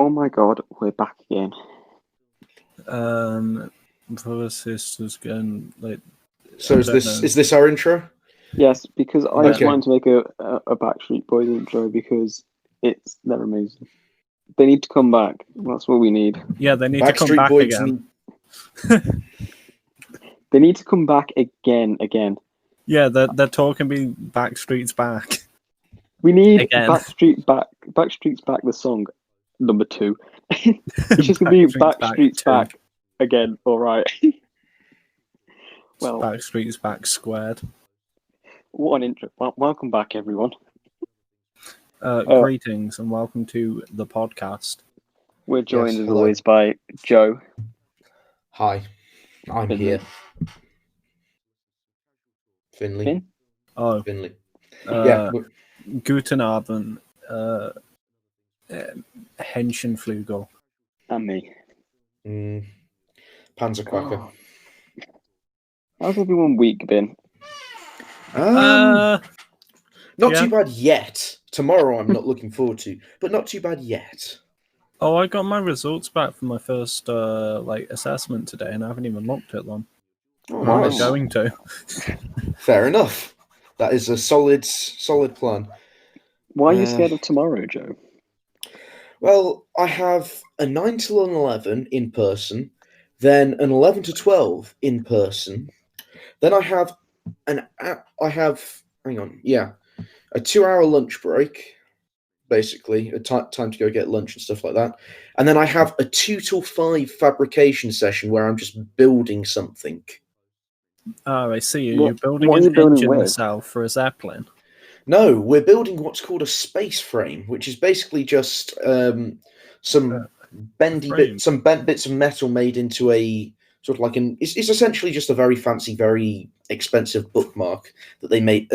Oh my god, we're back again. Brother, sisters, going like. So is this our intro? Yes, because I just Okay. wanted to make a Backstreet Boys intro because they're amazing. They need to come back. That's what we need. Yeah, they need to come Backstreet back Boys again. They need to come back again. Yeah, they're talking me Backstreet's back. We need Again. Backstreet's back. The song number 2. It's just gonna be Backstreet's back again. All right. Well, Backstreet's back squared. what an intro! Welcome back, everyone. Greetings and welcome to the podcast. We're joined as hello. always by Joe. Hi, I'm Finley. here. Finley. Finn? Oh, Finley. Guten Abend, Henschenflügel. And me. Panzerquacker. Oh. How's everyone week been? Not yeah. too bad yet. Tomorrow I'm not looking forward to, but not too bad yet. Oh, I got my results back from my first assessment today, and I haven't even looked at them. Oh, I'm nice. not going to. Fair enough. That is a solid plan. Why are you scared of tomorrow, Joe? Well, I have a 9 till an 11 in person, then an 11 to 12 in person. Then I have a 2-hour lunch break, basically, time to go get lunch and stuff like that. And then I have a 2 till 5 fabrication session where I'm just building something. Oh, I see. What- You're building what are you an building engine with? missile for a Zeppelin. No, we're building what's called a space frame, which is basically just some bendy frame. bent bits of metal made into a sort of like it's essentially just a very fancy, very expensive bookmark that they make.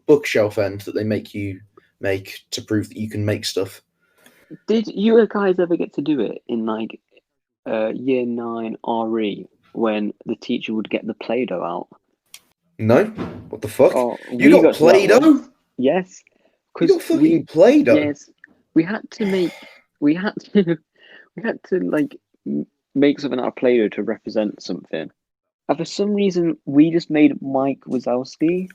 Bookshelf end that they make you make to prove that you can make stuff. Did you guys ever get to do it in like year 9 RE when the teacher would get the Play-Doh out? No, what the fuck? Oh, You we got to that Play-Doh? once. Yes, You got fucking Play-Doh? Yes, we had to like make something out of Play-Doh to represent something. And for some reason, we just made Mike Wazowski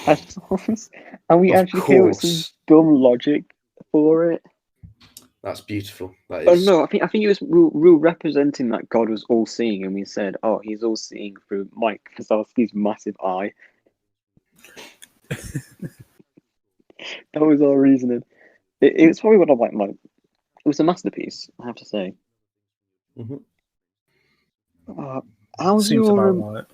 as ours, and we Of actually came up with some course. dumb logic for it. That's beautiful. That Oh is. no, I think it was real representing that God was all seeing, and we said, "Oh, he's all seeing through Mike Wazowski's massive eye." That was our reasoning. It was probably one of like it was a masterpiece, I have to say. Mhm. How's Seems your about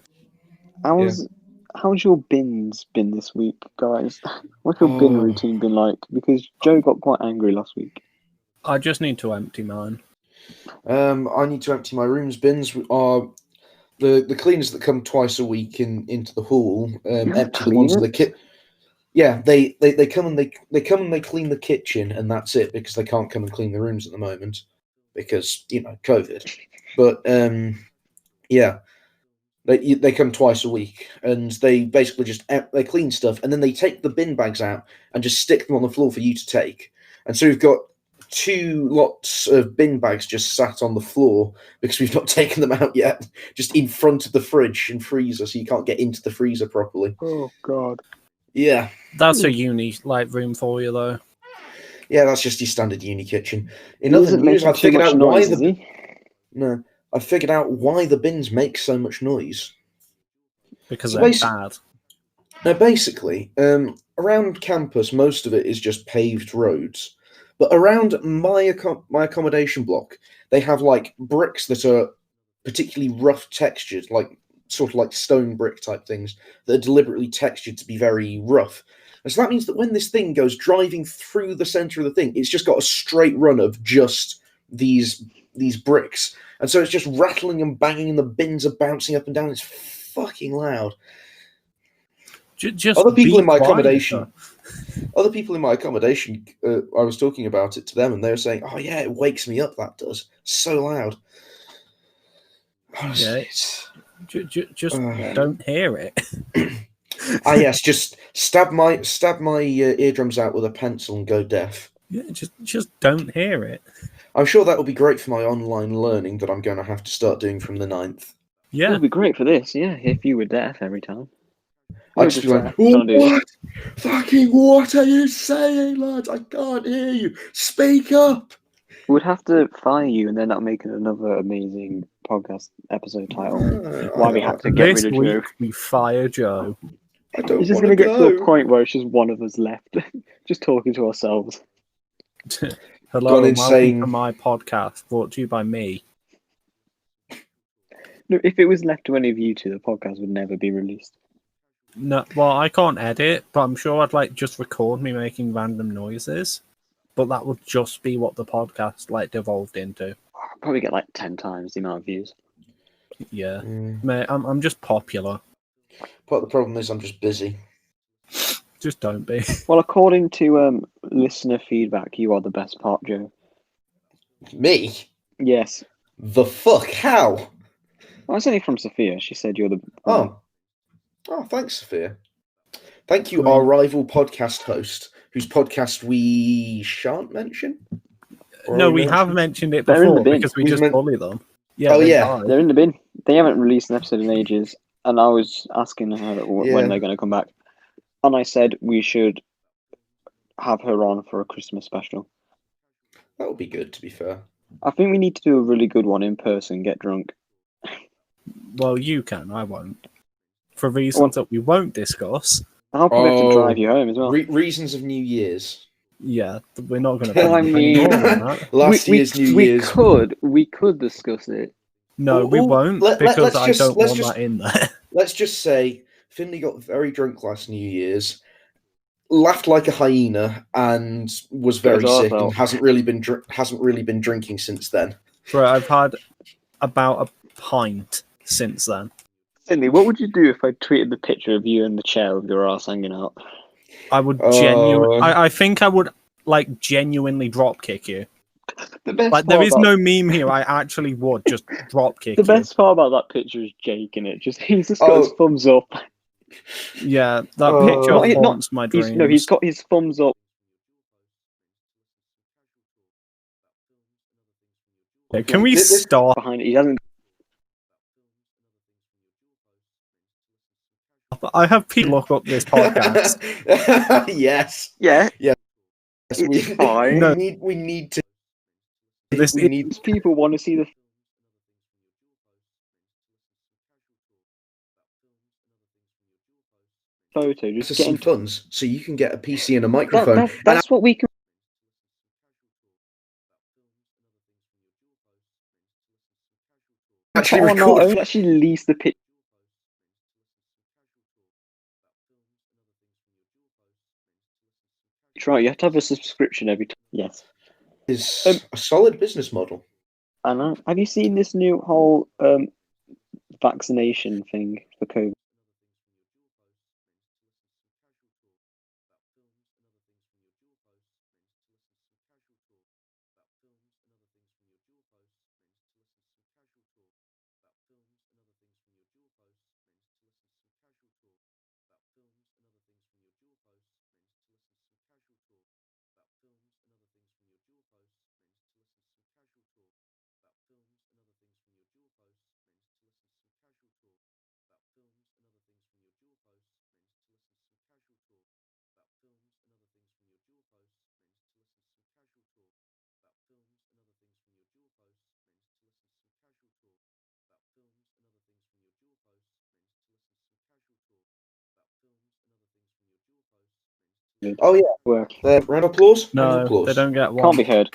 right. how's your bins been this week, guys? What's your bin routine been like? Because Joe got quite angry last week. I just need to empty mine. I need to empty my room's bins. Are the cleaners that come twice a week into the hall empty the ones in the kit. Yeah, they come and they clean the kitchen and that's it, because they can't come and clean the rooms at the moment because COVID. But yeah, they come twice a week and they basically just they clean stuff and then they take the bin bags out and just stick them on the floor for you to take. And so we've got 2 lots of bin bags just sat on the floor because we've not taken them out yet, just in front of the fridge and freezer, so you can't get into the freezer properly. Oh God. Yeah. That's a uni room for you, though. Yeah, that's just your standard uni kitchen. In He other isn't news, making I too figured much out why noise, is he? I figured out why the bins make so much noise. Because So they're bad. Now, basically, around campus, most of it is just paved roads. But around my accommodation block, they have like bricks that are particularly rough textured, like sort of like stone brick type things that are deliberately textured to be very rough. And so that means that when this thing goes driving through the center of the thing, it's just got a straight run of just these bricks. And so it's just rattling and banging and the bins are bouncing up and down. It's fucking loud. Just Other people in my quiet, accommodation, I was talking about it to them and they were saying, "Oh yeah, it wakes me up, that does. So loud." Honestly, just don't hear it. Yes, just stab my eardrums out with a pencil and go deaf. Yeah, just don't hear it. I'm sure that will be great for my online learning that I'm going to have to start doing from the 9th. It Yeah. would be great for this, yeah, if you were deaf every time. I just be going, what? Fucking what are you saying, lads? I can't hear you. Speak up. We'd have to fire you, and then that'll make it another amazing podcast episode title. Why we had to get This rid of week Joe. we fire Joe. I don't It's just want going to to get to a go. point where it's just one of us left, just talking to ourselves. Hello, Gone and welcome insane. to my podcast, brought to you by me. No, if it was left to any of you two, the podcast would never be released. No, well, I can't edit, but I'm sure I'd like just record me making random noises. But that would just be what the podcast like devolved into. I'll probably get like 10 times the amount of views. Yeah, mate, I'm just popular. But the problem is I'm just busy. Just don't be. Well, according to listener feedback, you are the best part, Joe. Me? Yes. The fuck? How? Well, it's only from Sophia. She said you're the... Oh, thanks, Sophia. Thank you, our rival podcast host, whose podcast we shan't mention. No, we have mentioned it They're in the before bin. because we just bully them. Yeah, Oh, yeah. died. They're in the bin. They haven't released an episode in ages, and I was asking her when they're going to come back. And I said we should have her on for a Christmas special. That would be good, to be fair. I think we need to do a really good one in person, get drunk. Well, you can, I won't. For reasons that we won't discuss. I'll probably have to drive you home as well. Reasons of New Year's. Yeah, we're not going to. Well, I mean, last year's New Year's. We could discuss it. No, we won't because I don't want that in there. Let's just say Finley got very drunk last New Year's, laughed like a hyena, and was very sick, and hasn't really been drinking since then. Right, I've had about a pint since then. Finley, what would you do if I tweeted the picture of you in the chair with your ass hanging out? I would genuinely. I think I would like genuinely drop kick you. The best like there is no meme here. I actually would just drop kick. The best part about that picture is Jake in it. He's just got his thumbs up. Yeah, that picture haunts my dreams. No, he's got his thumbs up. Okay, can we stop? Behind it, he hasn't. I have people look up this podcast. Yes. Yeah. Yes. It's fine. We need to. These people want to see the photo. Just get some funds so you can get a PC and a microphone. That's what we can. Actually, record. Actually, release the picture. Right, you have to have a subscription every time. Yes. Is a solid business model. I know. Have you seen this new whole vaccination thing for COVID? Oh yeah, work. Round of applause. No, round of applause. They don't get one. Can't be heard.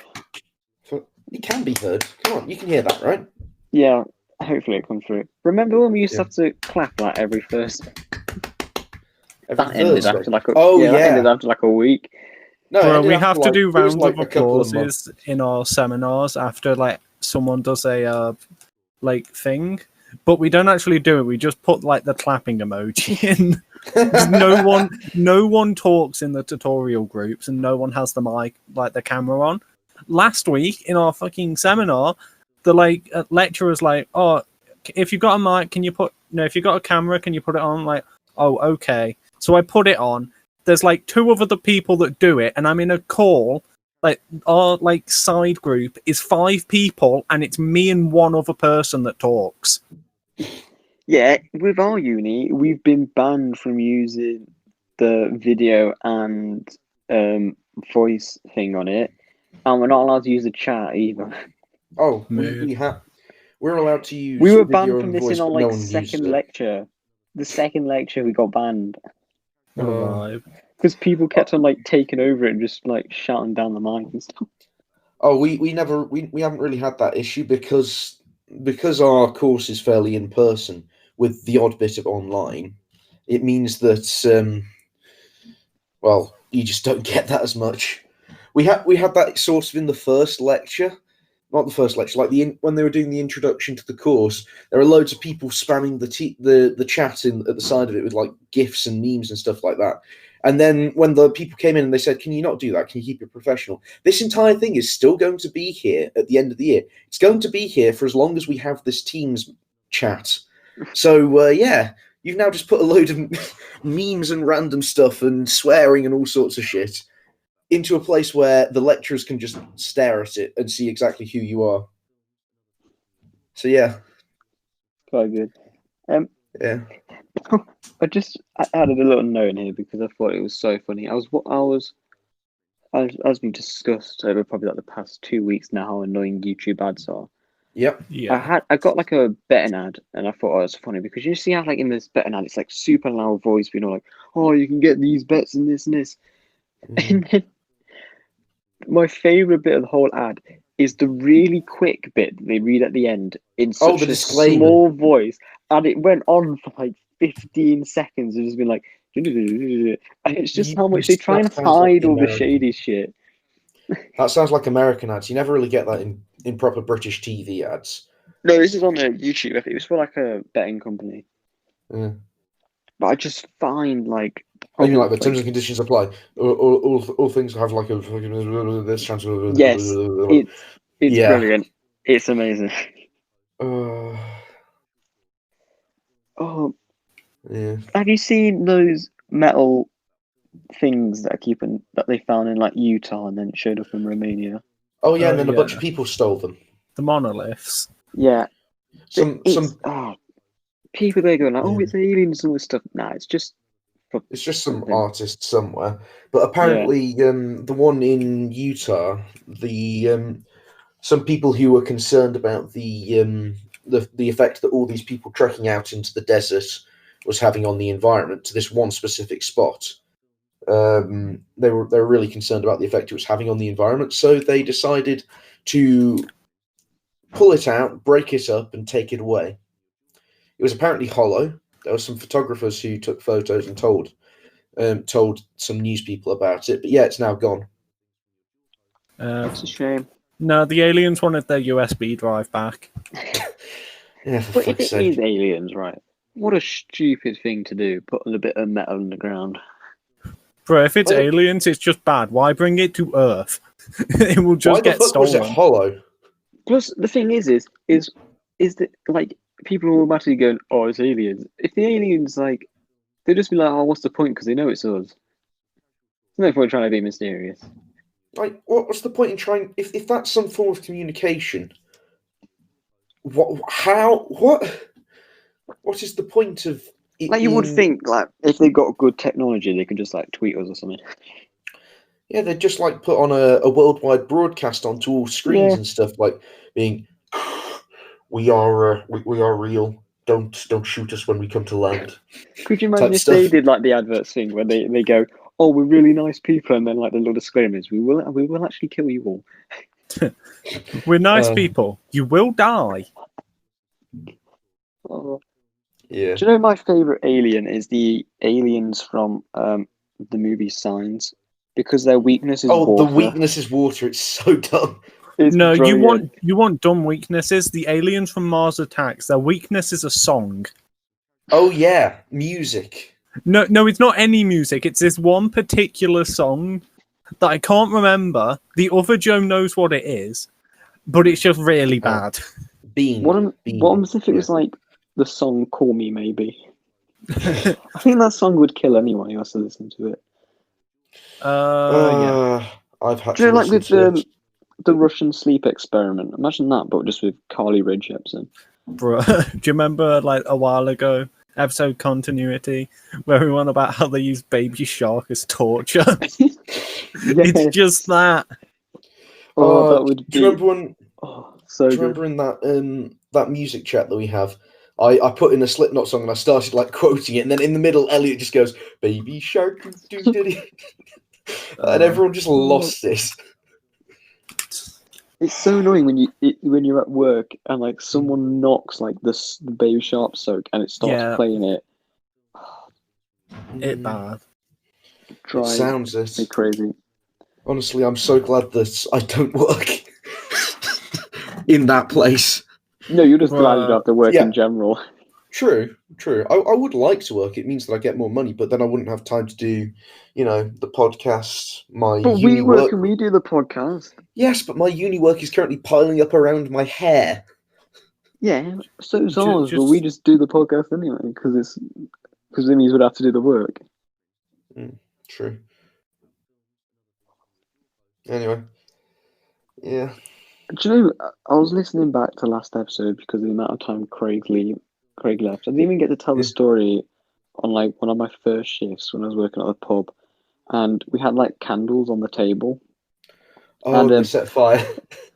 It can be heard. Come on, you can hear that, right? Yeah, hopefully it comes through. Remember when we used to have to clap like every first? That ended after like a that ended after like a week. No, we have to do rounds of applauses in our seminars after like someone does a like thing, but we don't actually do it. We just put like the clapping emoji in. no one talks in the tutorial groups, and no one has the mic, like the camera on. Last week in our fucking seminar, the lecturer's like, "Oh, if you've got a mic, can you put? No, if you've got a camera, can you put it on?" Like, "Oh, okay." So I put it on. There's like two other people that do it, and I'm in a call like our like side group is 5 people, and it's me and one other person that talks. Yeah, with our uni, we've been banned from using the video and voice thing on it, and we're not allowed to use the chat either. Oh, we're allowed to use. We were video banned from and this voice, in our but no like one uses second it. lecture. The second lecture we got banned What a vibe. because people kept on like taking over it and just like shouting down the mic and stuff. Oh, we haven't really had that issue because our course is fairly in person with the odd bit of online. It means that well, you just don't get that as much. We had that sort of in the first lecture. Not the first lecture, like when they were doing the introduction to the course, there were loads of people spamming the chat at the side of it with like GIFs and memes and stuff like that. And then when the people came in and they said, "Can you not do that? Can you keep it professional?" This entire thing is still going to be here at the end of the year. It's going to be here for as long as we have this Teams chat. So yeah, you've now just put a load of memes and random stuff and swearing and all sorts of shit into a place where the lecturers can just stare at it and see exactly who you are. So yeah, Quite good. yeah. I added a little note in here because I thought it was so funny. As we discussed over probably like the past 2 weeks now, how annoying YouTube ads are. Yep. Yeah. I got like a betting ad, and I thought, oh, it's funny because you see how like in this betting ad, it's like super loud voice, you know, like, oh, you can get these bets and this and this. And then my favorite bit of the whole ad is the really quick bit that they read at the end in such the a disclaimer. small voice, and it went on for like 15 seconds. It's just been like, and it's just how much they try and hide all the shady shit. That sounds like American ads. You never really get that in proper British TV ads. No, this is on YouTube. I think it was for like a betting company. Yeah. But I just find like, I mean, like the terms and conditions apply. All things have like this chance. Yes, it's brilliant. It's amazing. Oh, yeah. Have you seen those metal things that they found in like Utah and then it showed up in Romania? Oh yeah, and then a bunch of people stole them. The monoliths. Yeah. Some people there going like, oh, it's aliens and all this stuff. Nah, it's just some artist somewhere. But apparently, the one in Utah, some people who were concerned about the effect that all these people trekking out into the desert was having on the environment to this one specific spot. They were really concerned about the effect it was having on the environment, so they decided to pull it out, break it up, and take it away. It was apparently hollow. There were some photographers who took photos and told some news people about it, but yeah, it's now gone. It's a shame. No, the aliens wanted their USB drive back. Yeah, but if it is aliens, right? What a stupid thing to do, putting a bit of metal in the ground. Bro, if it's aliens, it's just bad. Why bring it to Earth? It will just get stolen. Was it hollow? Plus, the thing is that like people are automatically going, "Oh, it's aliens." If the aliens like, they'll just be like, "Oh, what's the point?" Because they know it's us. There's no point trying to be mysterious. Like, what's the point in trying? If that's some form of communication, what is the point of? Like you would think, like if they got good technology, they could just like tweet us or something. Yeah, they'd just like put on a worldwide broadcast onto all screens and stuff, like being, we are real. Don't shoot us when we come to land. Could you imagine if they did like the adverts thing where they go, "Oh, we're really nice people," and then like the little disclaimers, we will actually kill you all. We're nice people. You will die. Oh. Yeah. Do you know my favorite alien is the aliens from the movie Signs, because their weakness is water. The weakness is water. It's so dumb. It's no, brilliant. you want dumb weaknesses. The aliens from Mars Attacks. Their weakness is a song. Oh yeah, music. No, it's not any music. It's this one particular song that I can't remember. The other Joe knows what it is, but it's just really bad. Bean. What if it was like the song "Call Me Maybe"? I think that song would kill anyone who has to listen to it. Yeah. I've had Do you to know, watch like with them too. the Russian sleep experiment? Imagine that, but just with Carly Rae Jepsen. Bro, do you remember like a while ago, episode continuity, where we went about how they use Baby Shark as torture? It's just that. Oh, that would do you be. remember when? Oh, so Do you good. remember in that music chat that we have? I put in a Slipknot song and I started like quoting it, and then in the middle, Elliot just goes, "Baby Shark," and everyone just lost it. It's so annoying when you're at work and like someone knocks like the Baby Shark soak and it starts playing it. It bad. It sounds it. Me crazy. Honestly, I'm so glad that I don't work in that place. No, you're just glad you don't have to work in general. True. I would like to work. It means that I get more money, but then I wouldn't have time to do, the podcast, But uni we work work. and we do the podcast. Yes, but my uni work is currently piling up around my hair. Yeah, so is ours, but we just do the podcast anyway, because it means we'd have to do the work. True. Anyway. Yeah. Do you know, I was listening back to last episode because of the amount of time Craig left. I didn't even get to tell the story on like one of my first shifts when I was working at the pub, and we had like candles on the table. Oh, and they set fire.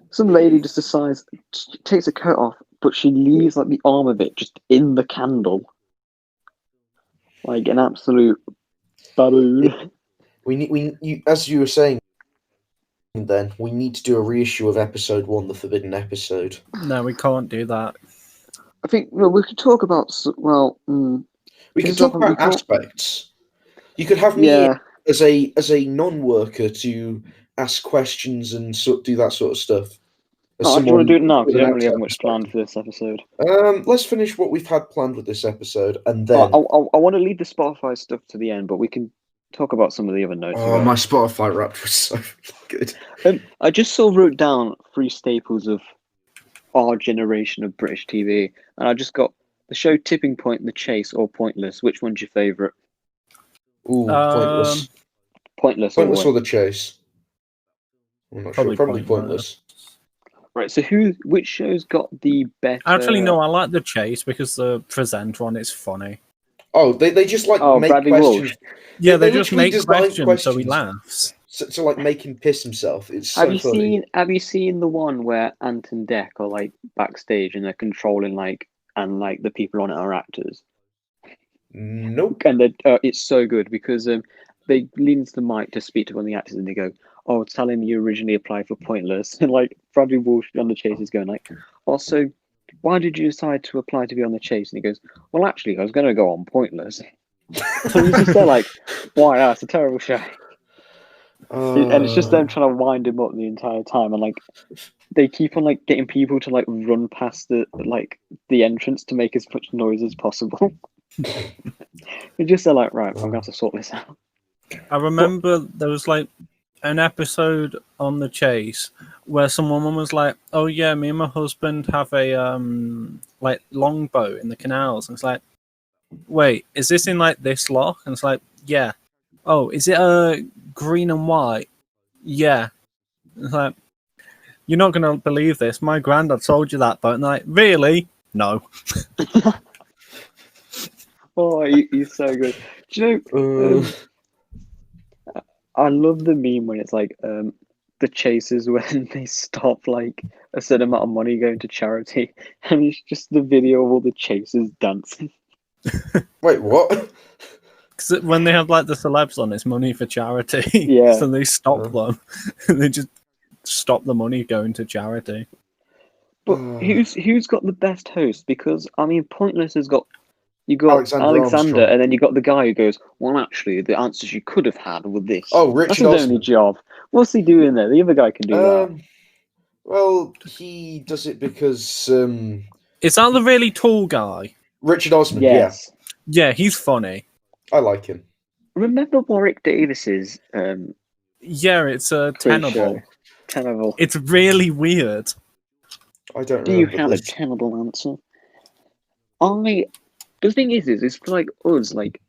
Some lady just decides, takes a coat off, but she leaves like the arm of it just in the candle, like an absolute baboon. As you were saying, then we need to do a reissue of episode 1, the Forbidden Episode. No, we can't do that. I think we could talk about we could talk about aspects. You could have me as a non-worker to ask questions and do that sort of stuff. Do you want to do it now? Because we don't really have much planned for this episode. Let's finish what we've had planned with this episode, and then I want to leave the Spotify stuff to the end, but we can talk about some of the other notes. Oh, my Spotify Wrapped was so good. I just wrote down 3 staples of our generation of British TV, and I just got the show Tipping Point, The Chase, or Pointless. Which one's your favourite? Ooh, Pointless. Pointless or The Chase? I'm not sure. Probably Pointless. Right, so which show's got the better... Actually, no, I like The Chase because the presenter on it's funny. Oh, they just like make Bradley questions. Walsh. Yeah, they just make questions so he laughs. So like make him piss himself. It's so funny. Have you seen the one where Ant and Dec are like backstage and they're controlling and the people on it are actors? Nope. And it's so good because they lean into the mic to speak to one of the actors and they go, "Oh, tell him you originally applied for Pointless." And like Bradley Walsh on The Chase is going like, "Also, why did you decide to apply to be on The Chase?" And he goes, "Well, actually, I was going to go on Pointless." So he's just there like, "Why? That's a terrible show." And it's just them trying to wind him up the entire time, and like they keep on like getting people to like run past the entrance to make as much noise as possible. They're just like, right, I'm gonna have to sort this out. I remember there was like an episode on The Chase where some woman was like, "Oh yeah, me and my husband have a like longboat in the canals," and it's like, "Wait, is this in like this loch?" And it's like, "Yeah." "Oh, is it green and white?" "Yeah." And it's like, "You're not gonna believe this. My granddad sold you that boat." And they're like, "Really?" "No." Oh, he's so good. Do you know? I love the meme when it's like the Chasers when they stop like a certain amount of money going to charity, and it's just the video of all the Chasers dancing. Wait, what? Because when they have like the celebs on, it's money for charity. Yeah. So they stop them. They just stop the money going to charity. But who's got the best host? Because I mean, Pointless has got. You got Alexander, and then you got the guy who goes, "Well, actually, the answers you could have had were this." Oh, Richard That's his only job. What's he doing there? The other guy can do that. Well, he does it because... Is that the really tall guy? Richard Osman, yes. Yeah, he's funny. I like him. Remember Warwick Davis's... yeah, it's a tenable. Tenable. It's really weird. I don't Do you have a tenable answer? The thing is it's for like us, like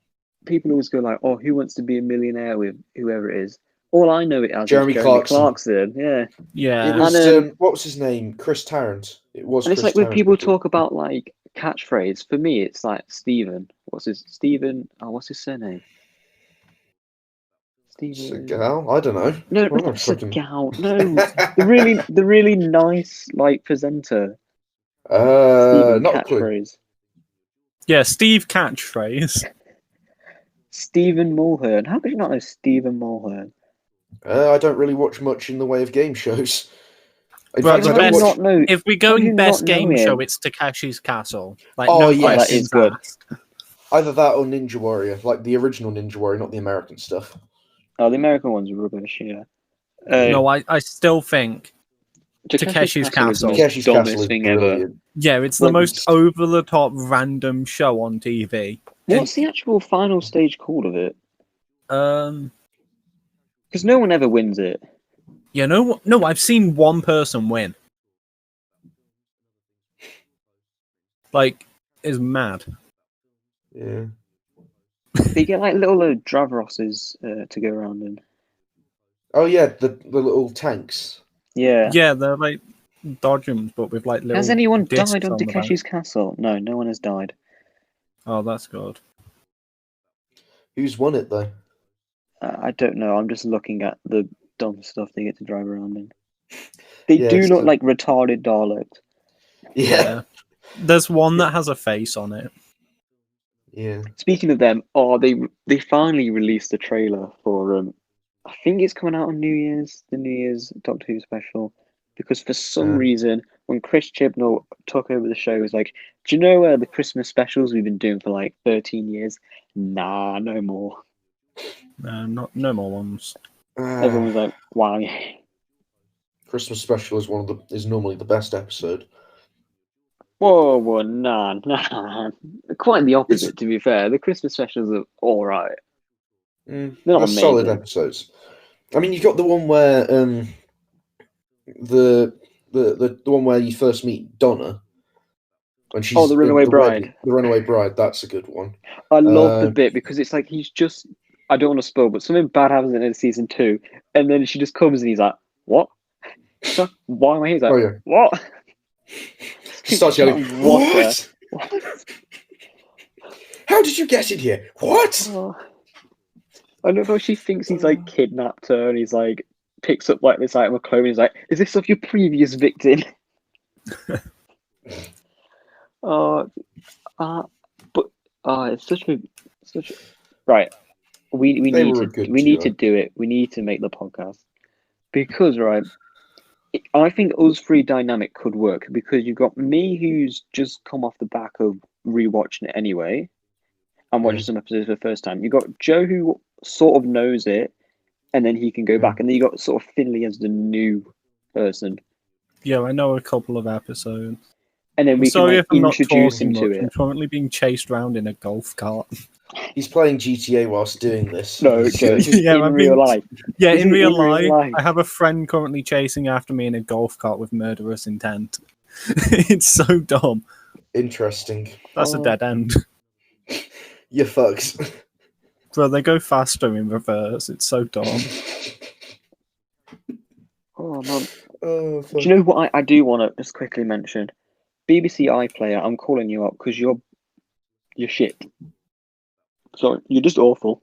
people always go like, "Oh, who wants to be a millionaire with whoever it is?" All I know it as Jeremy is Jeremy Clarkson. Clarkson. Yeah. Yeah. It was And, what was his name? Chris Tarrant. It was. And it's Chris like when Tarrant. people talk about like catchphrase, for me it's like Stephen. What's his surname? Stephen. Seagal? I don't know. No, I'm not fucking- Seagal. No, the really nice like presenter. Stephen not a clue. catchphrase. Yeah, Steve catchphrase. Stephen Mulhern. How could you not know Stephen Mulhern? I don't really watch much in the way of game shows. In Well, fact, the I don't best- watch. Not know. If we're How do you going best not know game him? show, it's Takeshi's Castle. Like Oh, no yeah, that questions is good. asked. Either that or Ninja Warrior, like the original Ninja Warrior, not the American stuff. Oh, the American one's rubbish. Yeah. No, I still think Takeshi's is Castle. the Takeshi's most Castle dumbest is thing ever. brilliant. yeah, it's the Well, most over the top random show on TV. What's the actual final stage called of it? Um, Because no one ever wins it. yeah, no, I've seen one person win. Like, is mad. Yeah. They get like little Dravrosses to go around in. Oh yeah, the little tanks. Yeah. Yeah, they're like dodgems, but with like little. Has anyone discs died on the back. Takeshi's Castle? No, no one has died. Oh, that's good. Who's won it though? I don't know. I'm just looking at the dumb stuff they get to drive around in. They Yeah, do it's look the- like retarded Daleks. Yeah. There's one that has a face on it. Yeah. Speaking of them, they finally released a trailer for I think it's coming out on New Year's, the New Year's Doctor Who special. Because for some reason, when Chris Chibnall took over the show, he was like, "Do you know the Christmas specials we've been doing for like 13 years? Nah, no more." No more ones. Everyone was like, "Why?" Christmas special is normally the best episode. Whoa, nah. Quite the opposite, to be fair. The Christmas specials are all right. They're not They're solid amazing. episodes. I mean, you got the one where the one where you first meet Donna when she's The Runaway in the Bride. wedding. The Runaway Bride. That's a good one. I love the bit because it's like he's just. I don't want to spoil, but something bad happens in season 2, and then she just comes and he's like, "What? So, why am I here?" He's like, Oh yeah. "What?" She starts yelling, What? "What? How did you get in here? What?" Oh. I love how she thinks he's like kidnapped her, and he's like picks up like this item of clothing. He's like, "Is this of your previous victim?" It's such a right. We They need were a to good we need to duo. do it. We need to make the podcast because I think us three dynamic could work because you've got me who's just come off the back of rewatching it anyway and watching some episodes for the first time. You've got Joe who sort of knows it and then he can go back, and then you got sort of Finley as the new person. Yeah, I know a couple of episodes. And then I'm we sorry can if I'm not introduce talking him to much. it. I'm currently being chased around in a golf cart. He's playing GTA whilst doing this. No, Joe, this is Yeah, in I'm real being- life. Yeah, This in is real in real life, life. I have a friend currently chasing after me in a golf cart with murderous intent. It's so dumb. Interesting. That's a dead end. You fucks. Bro, they go faster in reverse. It's so dumb. Oh no! Oh, fuck. Do you know what I do want to just quickly mention? BBC iPlayer, I'm calling you up because you're shit. So you're just awful.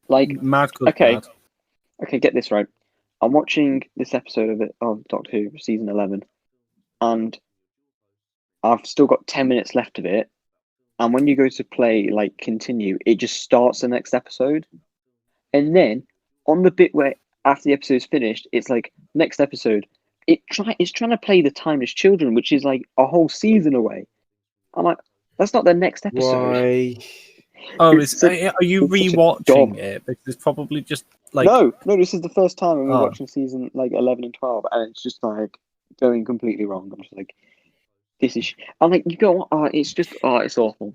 Like, Mad good okay, bad. okay, get this right. I'm watching this episode of Doctor Who season 11, and I've still got 10 minutes left of it. And when you go to play like continue, it just starts the next episode, and then on the bit where after the episode's finished, it's like next episode. It's trying to play the Timeless Children, which is like a whole season away. I'm like, that's not the next episode. Why? Oh, It's such- are you it's such a rewatching dog. it? Because it's probably just like No, this is the first time I'm Oh. watching season like 11 and 12, and it's just like going completely wrong. I'm just like, this is. I'm like, you go, it's awful.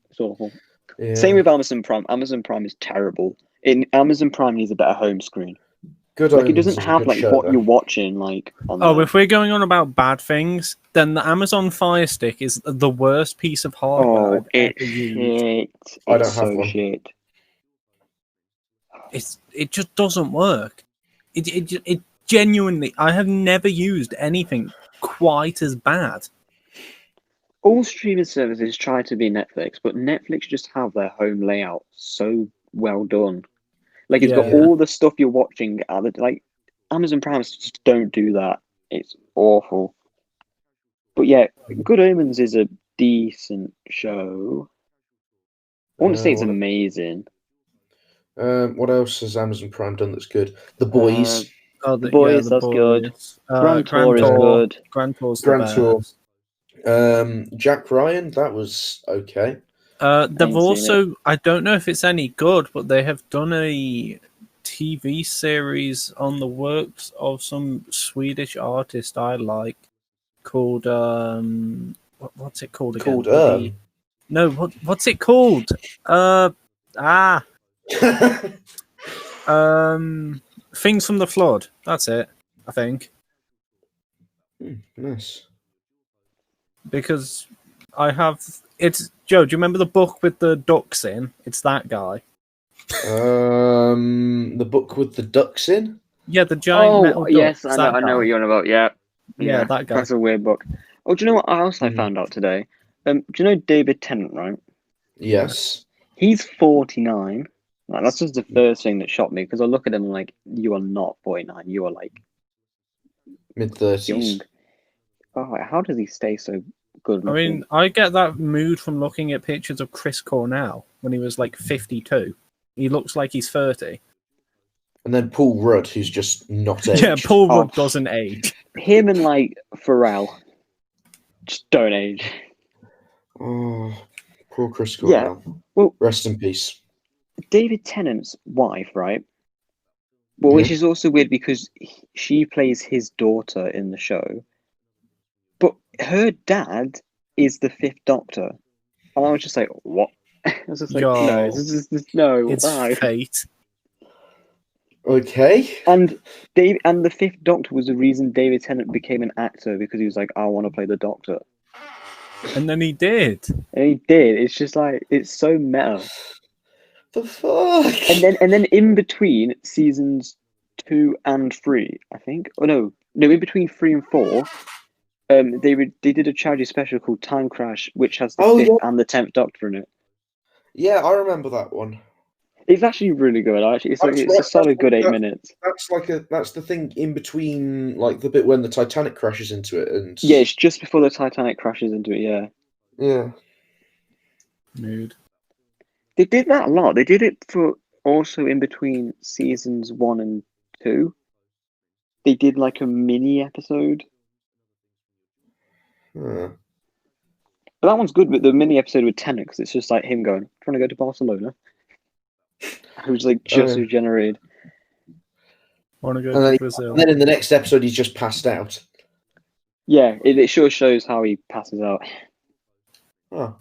It's awful. Yeah. Same with Amazon Prime. Amazon Prime is terrible. Amazon Prime needs a better home screen. Good Like it Omens doesn't is a have good like show, what though. you're watching like on Oh, there. if we're going on about bad things, then the Amazon Fire Stick is the worst piece of hardware I've it's ever used. shit. I don't It's have so one. shit. It's it just doesn't work. It genuinely, I have never used anything quite as bad. All streaming services try to be Netflix, but Netflix just have their home layout so well done. Like it's got all the stuff you're watching. Like Amazon Prime just don't do that. It's awful. But yeah, Good Omens is a decent show. I want to say it's amazing. What else has Amazon Prime done that's good? The Boys. The Boys, that's good. Grand Tour is good. Grand Tour's Grand the best. Tour. Jack Ryan, that was okay. They've also, I don't know if it's any good, but they have done a TV series on the works of some Swedish artist I like called what's it called again? Called No, what's it called? Things from the Flood. That's it, I think. Nice. Because it's Joe, do you remember the book with the ducks in? It's that guy. The book with the ducks in? Yeah, the giant metal ducks. Yes, I know what you're on about. Yeah, that guy. That's a weird book. Oh, do you know what else I found out today? Do you know David Tennant, right? Yes. He's 49. Like, that's just the first thing that shocked me, because I look at him and like, you are not 49. You are like mid-30s. Young. Oh, how does he stay so good looking? I mean, I get that mood from looking at pictures of Chris Cornell when he was like 52. He looks like he's 30. And then Paul Rudd, who's just not aged. Yeah, Paul Rudd doesn't age. Him and like Pharrell just don't age. Oh, poor Chris Cornell. Yeah. Well, rest in peace. David Tennant's wife, right? Well, which is also weird because she plays his daughter in the show, but her dad is the Fifth Doctor. And I was just like, what? I was just like, no, it's fate. Okay. And the Fifth Doctor was the reason David Tennant became an actor, because he was like, I want to play the Doctor. And then he did. And he did. It's just like, it's so meta. The fuck? And then in between seasons 2 and 3, I think. Oh no, in between 3 and 4, they did a charity special called Time Crash, which has the 5th and the 10th Doctor in it. Yeah, I remember that one. It's actually really good. Actually, it's a solid good 8 minutes. That's the thing in between, like the bit when the Titanic crashes into it, and yeah, it's just before the Titanic crashes into it. Yeah. Yeah. Mood. They did that a lot. They did it for also in between seasons 1 and 2. They did like a mini episode. Huh. But that one's good with the mini episode with Tennant, because it's just like him going, trying to go to Barcelona. Who's like just regenerated. Want to go to Brazil. And then in the next episode, he's just passed out. Yeah, it sure shows how he passes out. Oh.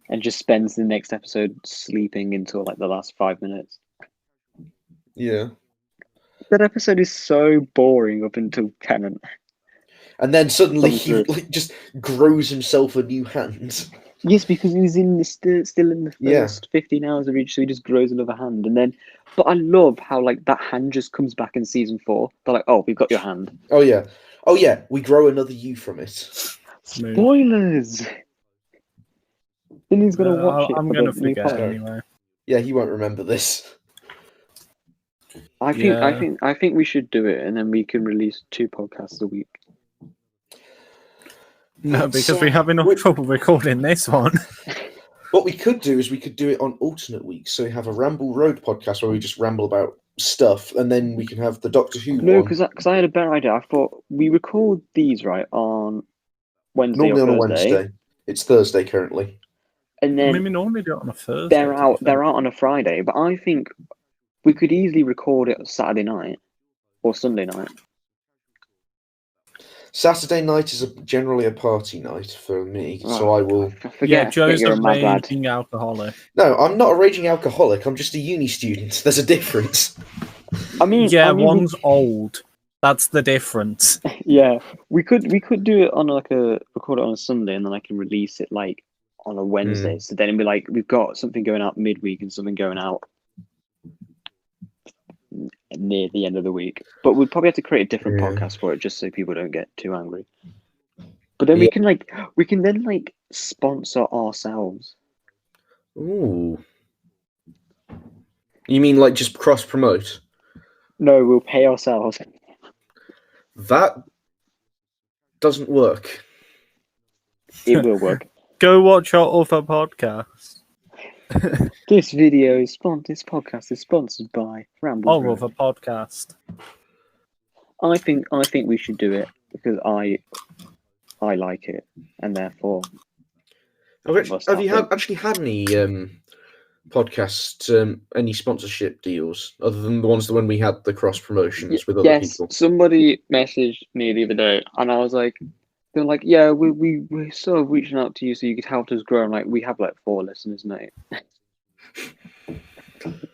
And just spends the next episode sleeping until like the last 5 minutes. Yeah. That episode is so boring up until Tennant. And then suddenly he just grows himself a new hand. Yes, because he's still in the first 15 hours of each, so he just grows another hand. And then, but I love how like that hand just comes back in season 4. They're like, oh, we've got your hand. Oh yeah, we grow another you from it. Spoilers! Then he's gonna watch it. I'm gonna forget anyway. Yeah, he won't remember this. I think we should do it, and then we can release 2 podcasts a week. No, because we have enough trouble recording this one. What we could do is we could do it on alternate weeks. So we have a Ramble Road podcast where we just ramble about stuff, and then we can have the Doctor Who. No, because I had a better idea. I thought we record these on Wednesday. Normally or Thursday. On a Wednesday. It's Thursday currently. And then we normally do it on a Thursday. They're out on a Friday, but I think we could easily record it Saturday night or Sunday night. Saturday night is generally a party night for me, so I will. Joe's a raging alcoholic. No, I'm not a raging alcoholic. I'm just a uni student. There's a difference. One's old. That's the difference. Yeah, we could do it on record it on a Sunday, and then I can release it like on a Wednesday. So then it'd be like we've got something going out midweek and something going out near the end of the week. But we'd probably have to create a different podcast for it just so people don't get too angry. But then we can then sponsor ourselves. Ooh. You mean just cross promote? No, we'll pay ourselves. That doesn't work. It will work. Go watch our other podcasts. This podcast is sponsored by Ramble. Our other podcast. I think we should do it because I like it, and therefore. Have you actually had any podcasts, any sponsorship deals other than the ones when we had the cross promotions with other people? Yes, somebody messaged me the other day, and I was like, they're like, yeah, we're sort of reaching out to you so you could help us grow. And we have 4 listeners, mate.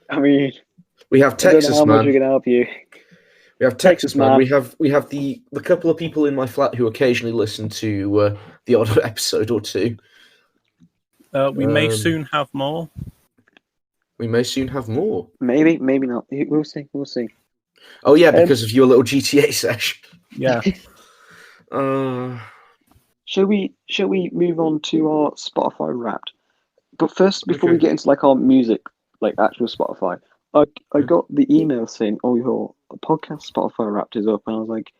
I mean, we have Texas, how much we can help you. We have Texas, man. We have the couple of people in my flat who occasionally listen to the odd episode or two. We may soon have more. We may soon have more. Maybe not. We'll see. Oh yeah, because of your little GTA session. Yeah. Shall we move on to our Spotify Wrapped? But first, before we get into our music, actual Spotify, I got the email saying, "Oh, your podcast Spotify Wrapped is up," and I was like,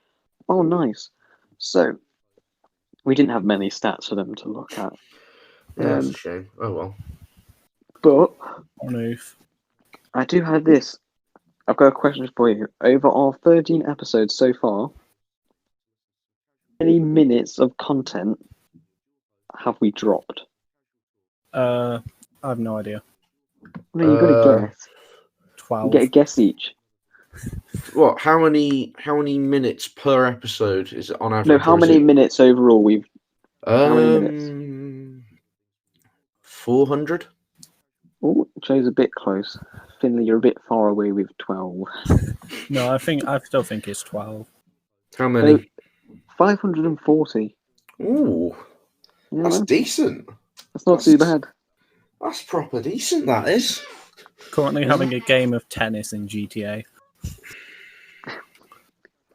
"Oh, nice." So we didn't have many stats for them to look at. That's a shame. Oh well. But I do have this. I've got a question for you. Over our 13 episodes so far, how many minutes of content have we dropped? I have no idea. No, you got to guess. 12. You get a guess each. What? How many minutes per episode is it on average? No, how many minutes overall we've? How many minutes? 400. Oh, Joe's a bit close. Finley, you're a bit far away with 12. No, I still think it's 12. How many? 540. Ooh, Yeah, that's decent. That's not too bad. That's proper decent, that is. Currently having a game of tennis in GTA.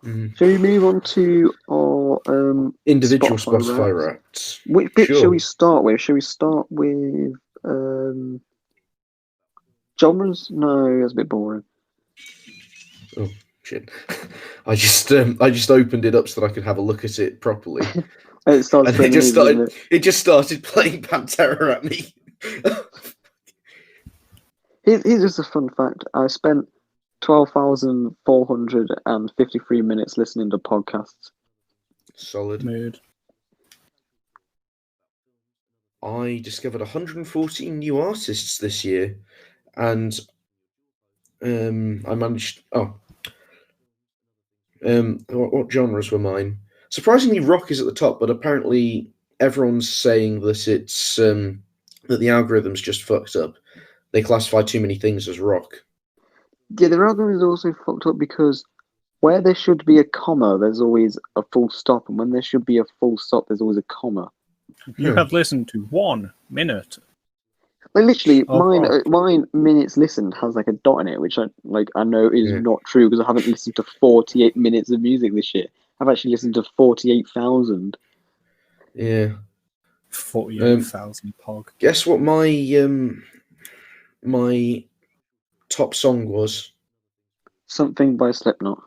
Shall we move on to our individual Spotify Wrapped? Which bit shall we start with? Shall we start with genres? No, that's a bit boring. Oh shit! I just opened it up so that I could have a look at it properly. It just started playing Pantera at me. Here's just a fun fact. I spent 12,453 minutes listening to podcasts. Solid. Mood. I discovered 114 new artists this year, and I managed. What genres were mine? Surprisingly, rock is at the top, but apparently everyone's saying that it's that the algorithm's just fucked up. They classify too many things as rock. Yeah, the algorithm is also fucked up because where there should be a comma, there's always a full stop, and when there should be a full stop, there's always a comma. You have listened to 1 minute. Literally, mine minutes listened has a dot in it, which I know is not true because I haven't listened to 48 minutes of music this year. I've actually listened to 48,000. Yeah. 48,000 pog. Guess what my top song was? Something by Slipknot.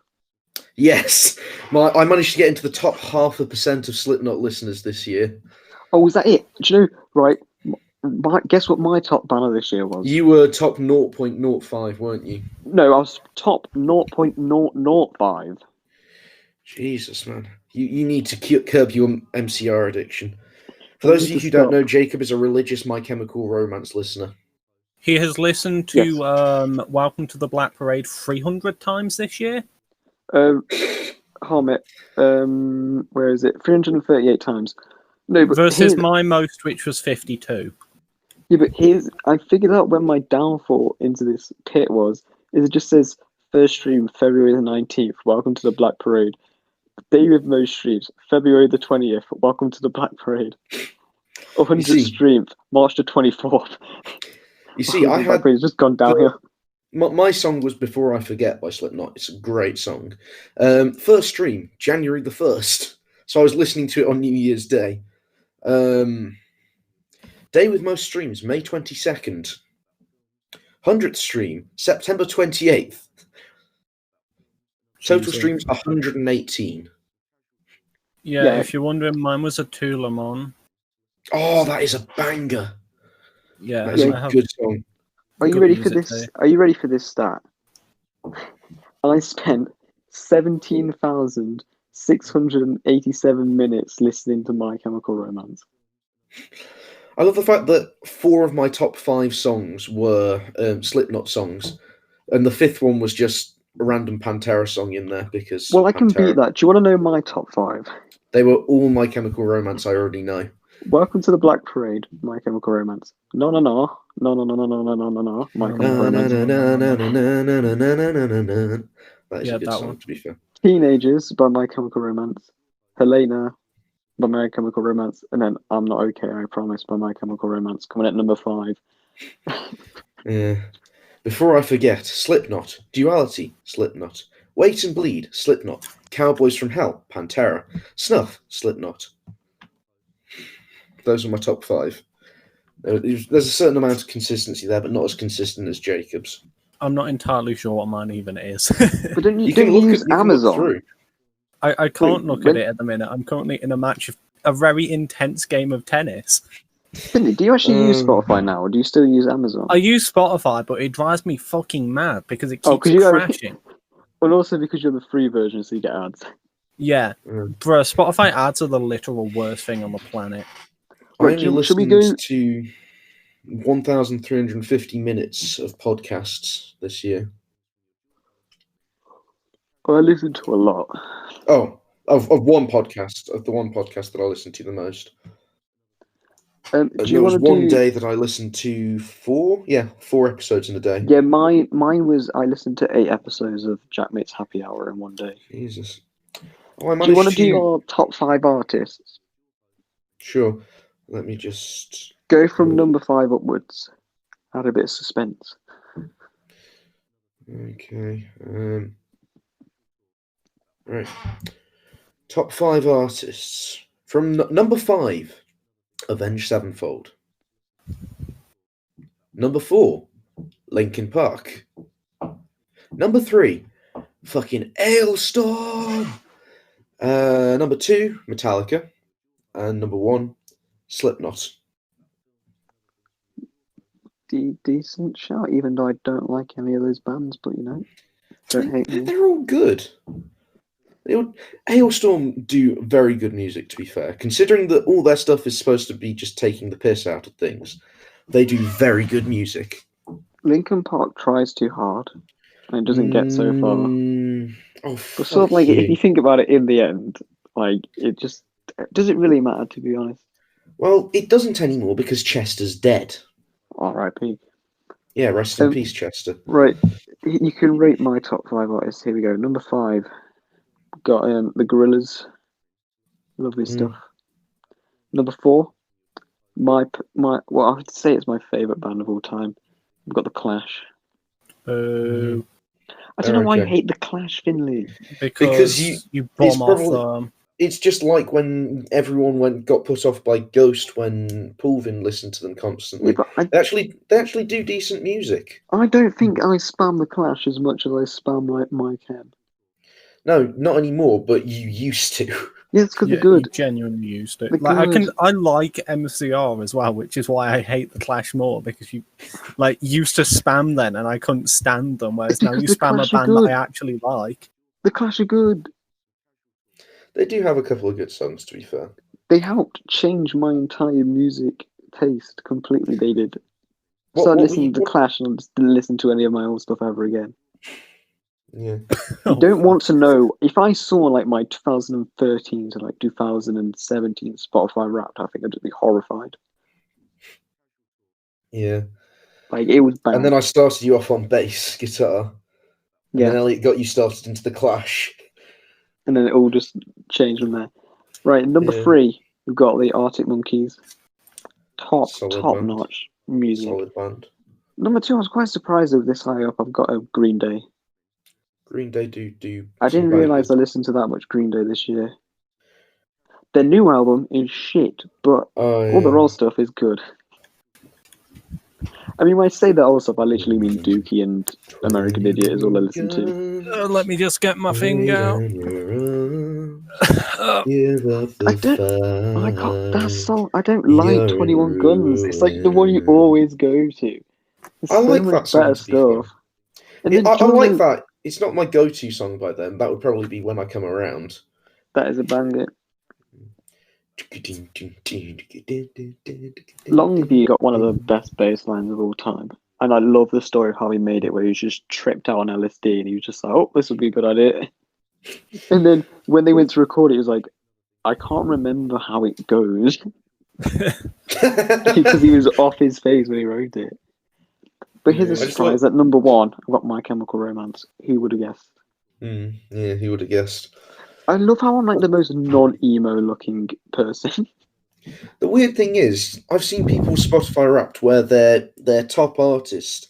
Yes, I managed to get into the top 0.5% of Slipknot listeners this year. Oh, was that it? Do you know? Right. Guess what my top banner this year was? You were top 0.05, weren't you? No, I was top 0.005. Jesus, man. You need to curb your MCR addiction. For those of you who don't know, Jacob is a religious My Chemical Romance listener. He has listened to Welcome to the Black Parade 300 times this year. Harmit, where is it? 338 times. No, but versus my most, which was 52. Yeah, but I figured out when my downfall into this pit was. Is it just says first stream February the 19th. Welcome to the Black Parade. Day with most streams February the 20th. Welcome to the Black Parade. 100 streams March the 24th. You see, I had just gone downhill. My song was "Before I Forget" by Slipknot. It's a great song. First stream, January the 1st. So I was listening to it on New Year's Day. Day with most streams, May 22nd. 100th stream, September 28th. Total streams, 118. Yeah, if you're wondering, mine was a Toulamon. Oh, that is a banger. Yeah, that is a good song. Are you ready for this? Are you ready for this stat? I spent 17,687 minutes listening to My Chemical Romance. I love the fact that 4 of my top 5 songs were Slipknot songs, and the 5th one was just a random Pantera song in there because. Well, I can beat that. Do you want to know my top 5? They were all My Chemical Romance. I already know. Welcome to the Black Parade, My Chemical Romance. No. My Chemical Romance. That is a good song, to be fair. Teenagers by My Chemical Romance. Helena by My Chemical Romance, and then I'm Not Okay, I Promise by My Chemical Romance, coming at number 5. Yeah. Before I Forget, Slipknot. Duality, Slipknot. Wait and Bleed, Slipknot. Cowboys from Hell, Pantera. Snuff, Slipknot. Those are my top 5. There's a certain amount of consistency there, but not as consistent as Jacob's. I'm not entirely sure what mine even is. But don't you use Amazon? I can't look at it at the minute. I'm currently in a very intense game of tennis. Do you actually use Spotify now, or do you still use Amazon? I use Spotify, but it drives me fucking mad because it keeps crashing. Well, also because you're the free version, so you get ads. Yeah. Bro, Spotify ads are the literal worst thing on the planet. I only listened to 1,350 minutes of podcasts this year. Well, I listen to a lot. Oh, of one podcast, of the one podcast that I listen to the most. There was one day that I listened to 4 episodes in a day. Yeah, mine was, I listened to 8 episodes of Jackmate's Happy Hour in one day. Jesus. Do you want to do your top 5 artists? Sure. Let me just... Go from number 5 upwards. Add a bit of suspense. Okay. Right. Top 5 artists. From number 5, Avenged Sevenfold. Number 4, Linkin Park. Number 3, fucking Ailstorm. Number 2, Metallica. And number 1, Slipknot. Decent shout, even though I don't like any of those bands, but don't hate me. They're all good. Hailstorm do very good music, to be fair. Considering that all their stuff is supposed to be just taking the piss out of things, they do very good music. Linkin Park tries too hard, and it doesn't get so far. But sort of like, if you think about it in the end, like, it just... Does it really matter, to be honest? Well, it doesn't anymore because Chester's dead. R.I.P. Yeah, rest in peace, Chester. Right, you can rate my top 5 artists. Here we go. Number 5, got the Gorillaz. Lovely stuff. Number 4, well, I would say it's my favourite band of all time. We've got the Clash. I don't know why you hate the Clash, Finley. Because you bomb off. It's just like when everyone got put off by Ghost when Pulvin listened to them constantly. Yeah, they actually do decent music. I don't think I spam the Clash as much as I spam like My Chem. No, not anymore, but you used to. Yeah, it's because they're good. You genuinely used it. I like MCR as well, which is why I hate the Clash more, because you used to spam then and I couldn't stand them, whereas now you spam a band that I actually like. The Clash are good. They do have a couple of good songs, to be fair. They helped change my entire music taste completely. They did. So I listened to The Clash and just didn't listen to any of my old stuff ever again. Yeah. You don't want to know. If I saw like my 2013 to like 2017 Spotify Wrapped, I think I'd just be horrified. Yeah. Like, it was bad. And then I started you off on bass guitar. And then Elliot got you started into The Clash. And then it all just changed from there. Right, number 3, we've got the Arctic Monkeys. Top notch music. Solid band. Number 2, I was quite surprised with this high up. I've got a Green Day. Green Day do I some didn't realise I listened to that much Green Day this year. Their new album is shit, but all the raw stuff is good. I mean, when I say that all stuff, I literally mean Dookie and American Idiot is all I listen to. Let me just get my finger out. I can't. That song. I don't like 21 Guns. It's like the one you always go to. There's I so like much that song, better to be fair. stuff. And then I like that. It's not my go-to song by them. That would probably be When I Come Around. That is a banger. Longview got one of the best bass lines of all time. And I love the story of how he made it, where he was just tripped out on LSD and he was just like, oh, this would be a good idea. And then when they went to record it, he was like, I can't remember how it goes. Because he was off his face when he wrote it. But here's a surprise. At number 1, I've got My Chemical Romance. Who would have guessed? Yeah, who would have guessed? I love how I'm like the most non-emo looking person. The weird thing is, I've seen people Spotify Wrapped where their top artist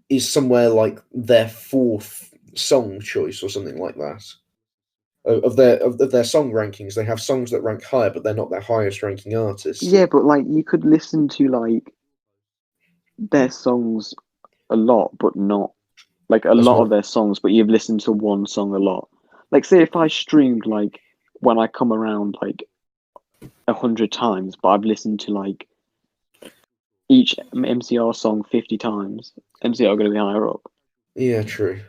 is somewhere like their 4th song choice or something like that. Of their song rankings, they have songs that rank higher, but they're not their highest ranking artists. Yeah, but like you could listen to like their songs a lot, but not like a lot of their songs, but you've listened to one song a lot. Like, say if I streamed like When I Come Around like 100 times, but I've listened to like each MCR song 50 times, MCR are going to be higher up. Yeah, true.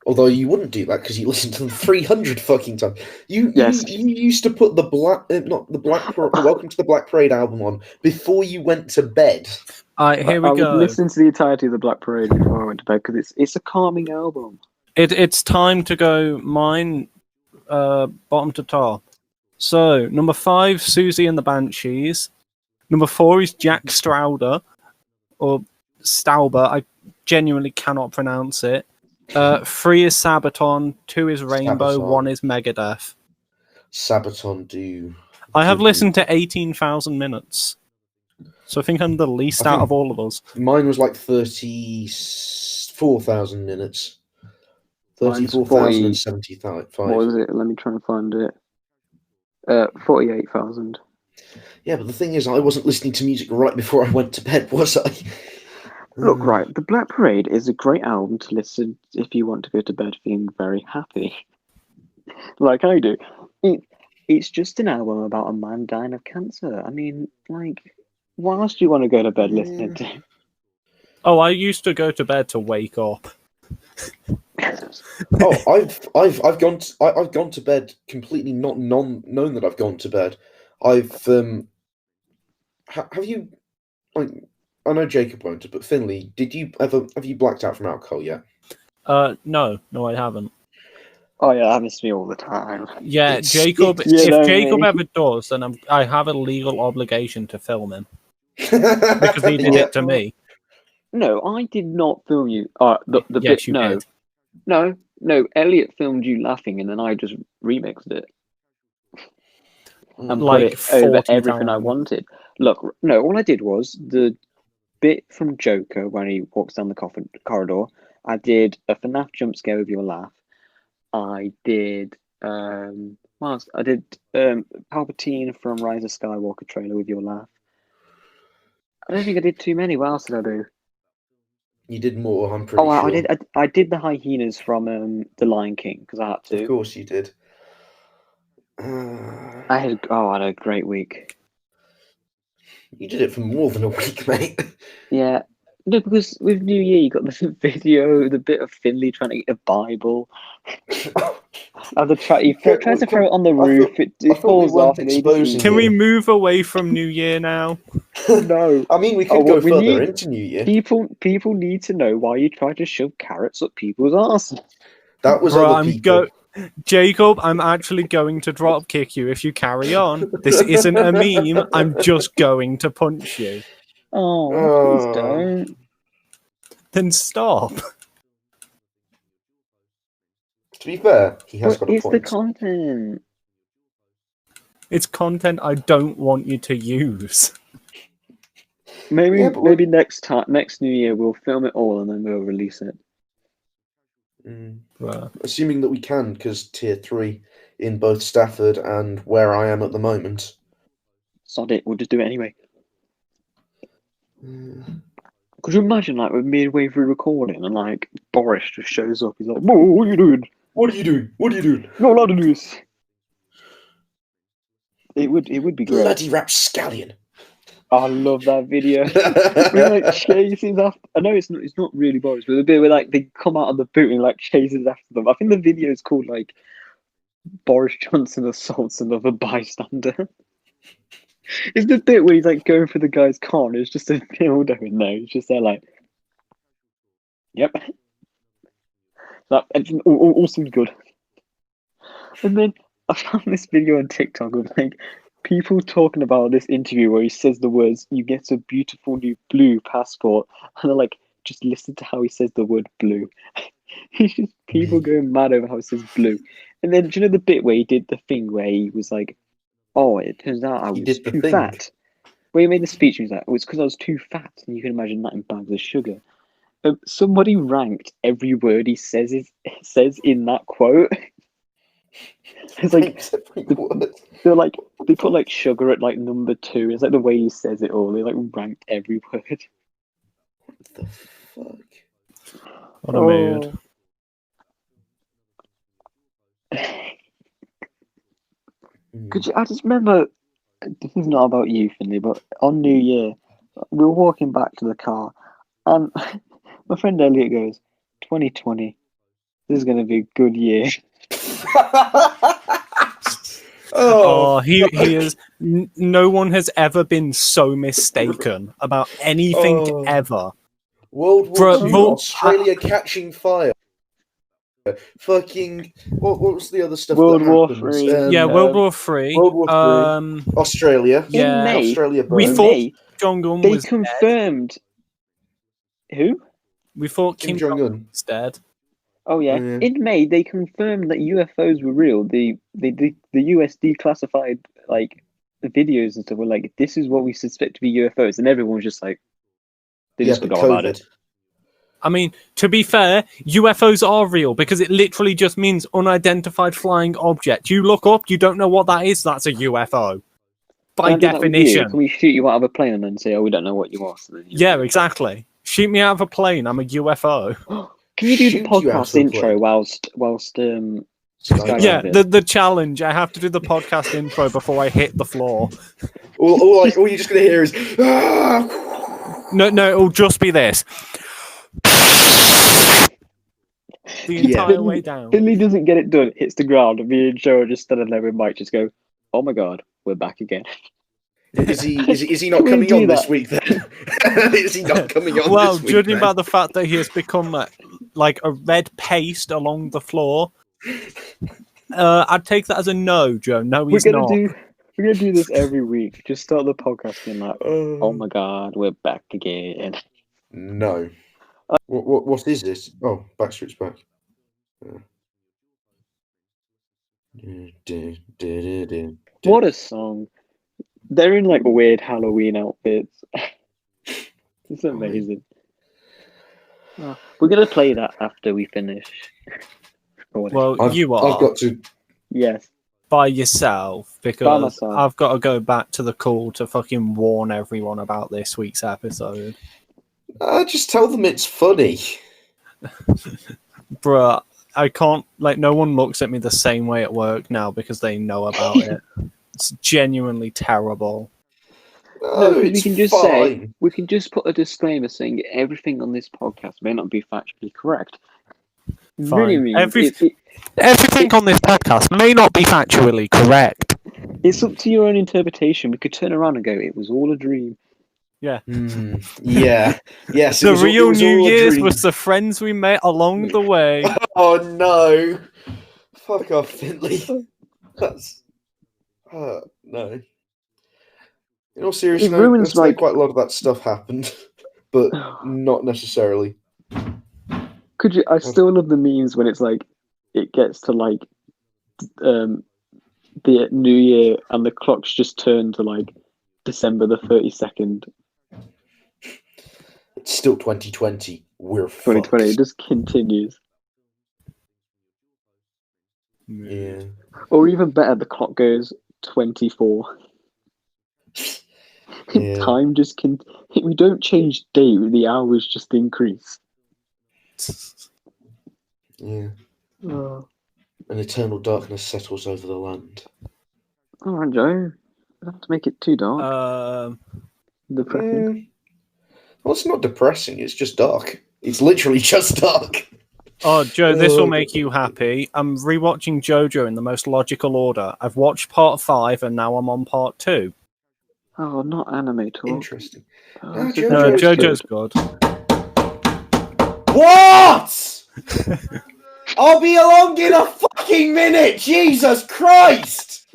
Although you wouldn't do that because you listen to them 300 fucking times. You used to put the Welcome to the Black Parade album on before you went to bed. Here we go. I would listen to the entirety of the Black Parade before I went to bed because it's a calming album. It's time to go mine bottom to top. So, number 5, Susie and the Banshees. Number 4 is Jack Stauber, or Stauber. I genuinely cannot pronounce it. 3 is Sabaton, 2 is Rainbow, Sabaton. 1 is Megadeth. Sabaton do. I have listened to 18,000 minutes. So I think I'm the least out of all of us. Mine was like 34,000 minutes. 34,075. What was it? Let me try and find it. 48,000. Yeah, but the thing is, I wasn't listening to music right before I went to bed, was I? Look, right, the Black Parade is a great album to listen if you want to go to bed feeling very happy. Like I do. It's just an album about a man dying of cancer. I mean, like, what else do you want to go to bed listening to? Oh, I used to go to bed to wake up. I've gone to bed completely not known that I've gone to bed. Have you, like, I know Jacob won't, but Finley, have you blacked out from alcohol yet? No, I haven't. Oh yeah, that happens to me all the time. Yeah, Jacob. If Jacob ever does, then I have a legal obligation to film him because he did it to me. No, I did not film you. Yes, you did. No. Elliot filmed you laughing, and then I just remixed it and like put it over everything times. I wanted. Look, no, all I did was the bit from Joker when he walks down the corridor. I did a FNAF jump scare with your laugh. I did Palpatine from Rise of Skywalker trailer with your laugh. I don't think I did too many. What else did I do? You did more, I'm pretty sure. I did the hyenas from The Lion King because I had to. Of course you did. I had a great week. You did it for more than a week, mate. Yeah. No, because with New Year you got the video, the bit of Finley trying to get a Bible. He tries to throw it on the roof. It falls off. Can we move away from New Year now? No. I mean, we could go further into New Year. People need to know why you try to shove carrots up people's arses. That was other people. Jacob, I'm actually going to drop kick you if you carry on. This isn't a meme. I'm just going to punch you. Oh, please don't. Then stop. To be fair, he has got a point. It's the content. It's content I don't want you to use. maybe next New Year we'll film it all and then we'll release it. Assuming that we can, because Tier 3 in both Stafford and where I am at the moment. Sod it, we'll just do it anyway. Could you imagine, like, we're midway through recording and, like, Boris just shows up. He's like, "Whoa, what are you doing? What are you doing? What are you doing? You're not allowed to do this." It would be great. Bloody rapscallion. I love that video. We're like chasing after. I know it's not really Boris, but the bit where like they come out of the boot and like chases after them. I think the video is called like Boris Johnson assaults another bystander. It's the bit where he's like going for the guy's car and it's just a dildo in there. It's just there like, yep. That all seems good. And then I found this video on TikTok of like people talking about this interview where he says the words, "You get a beautiful new blue passport," and they're like, just listen to how he says the word blue. He's just people going mad over how he says blue. And then do you know the bit where he did the thing where he was like, "Oh, it turns out I was too fat." Where he made the speech, he was like, "Oh, it's because I was too fat," and you can imagine that in bags of sugar. Somebody ranked every word he says in that quote. It's like they're like they put like sugar at like number 2. It's like the way he says it all. They like ranked every word. What the fuck? What a mood. I just remember, this is not about you, Finley, but on New Year, we were walking back to the car, and my friend Elliot goes, 2020, this is going to be a good year. He is. No one has ever been so mistaken about anything ever. World War II, Australia catching fire. Fucking what was the other stuff? World War III. World War III. World War III. Australia. Yeah, May, Australia. We thought Jong-un was confirmed. Dead. Who? We thought Kim Jong-un was dead. Oh yeah. In May they confirmed that UFOs were real. The US declassified like the videos and stuff were like, this is what we suspect to be UFOs, and everyone was just like, they just forgot about it. I mean, to be fair, UFOs are real because it literally just means unidentified flying object. You look up, you don't know what that is, that's a UFO. By definition. Can we shoot you out of a plane and then say, "Oh, we don't know what you are"? So then exactly. Shoot me out of a plane, I'm a UFO. Can you do the podcast intro whilst the challenge. I have to do the podcast intro before I hit the floor. All you're just going to hear is... No, it'll just be this. The entire way down. Finley doesn't get it done, hits the ground, and me and Joe are just standing there with Mike, just go, "Oh my god, we're back again." Is he not coming on this week then? Is he not coming on well, this week? Well, judging by the fact that he has become like a red paste along the floor, I'd take that as a no, Joe. No, he's not. We're gonna do this every week. Just start the podcast being like, "Oh my god, we're back again." No. What is this? Oh, Backstreet's back. What a song! They're in like weird Halloween outfits. It's amazing. We're gonna play that after we finish. Well, I've got to. Yes. By yourself, because I've got to go back to the call to fucking warn everyone about this week's episode. Just tell them it's funny. Bruh, I can't, no one looks at me the same way at work now because they know about it. It's genuinely terrible. We can just put a disclaimer saying everything on this podcast may not be factually correct. Fine. Really, everything on this podcast may not be factually correct. It's up to your own interpretation. We could turn around and go, "It was all a dream." Yeah. Yeah. Yes. The real New Year's was the friends we met along the way. Oh no! Fuck off, Finley. That's no. In all seriousness, quite a lot of that stuff happened, but not necessarily. Could you? I still love the memes when it's like it gets to like the New Year and the clocks just turn to like December the 32nd. It's still 2020. We're 2020 fucked. it just continues. Yeah. Or even better, the clock goes 24. Yeah. Time just we don't change day, the hours just increase. Yeah. Oh, An eternal darkness settles over the land. all right, Joe. I don't have to make it too dark. Depressing. Well, it's not depressing. It's just dark. It's literally just dark. Oh, Joe, this will make you happy. I'm rewatching JoJo in the most logical order. I've watched part 5 and now I'm on part 2. Oh, not anime talk. Interesting. Oh, JoJo's good. What? I'll be along in a fucking minute. Jesus Christ!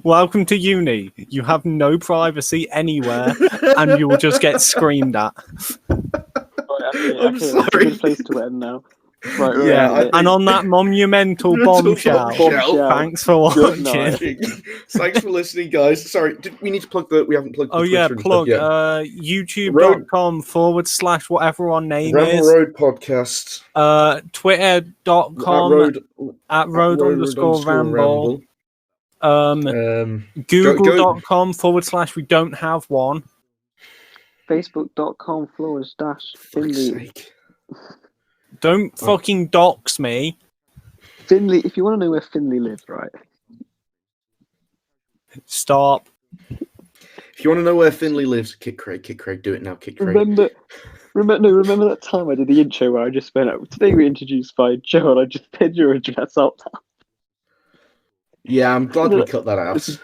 Welcome to uni. You have no privacy anywhere, and you will just get screamed at. I'm sorry. That's a good place to end now. Right, yeah, and on that monumental bombshell, thanks for watching. Thanks for listening, guys. Sorry, we need to plug we haven't plugged the Twitter plug youtube.com/ whatever our name Ramble is. Road Podcast. Twitter.com at road_ramble. Google.com/ we don't have one. Facebook.com/Finley. Don't fucking dox me. Finley, if you want to know where Finley lives, right? Stop. If you want to know where Finley lives, Kit Craig, do it now, Kit Craig. Remember that time I did the intro where I just went out. Today we're introduced by Joe, and I just said your address out. Yeah, I'm glad we cut that out. God, I was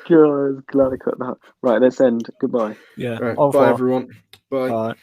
glad I cut that out. Right, let's end. Goodbye. Yeah. Right, bye, everyone. Bye. Bye.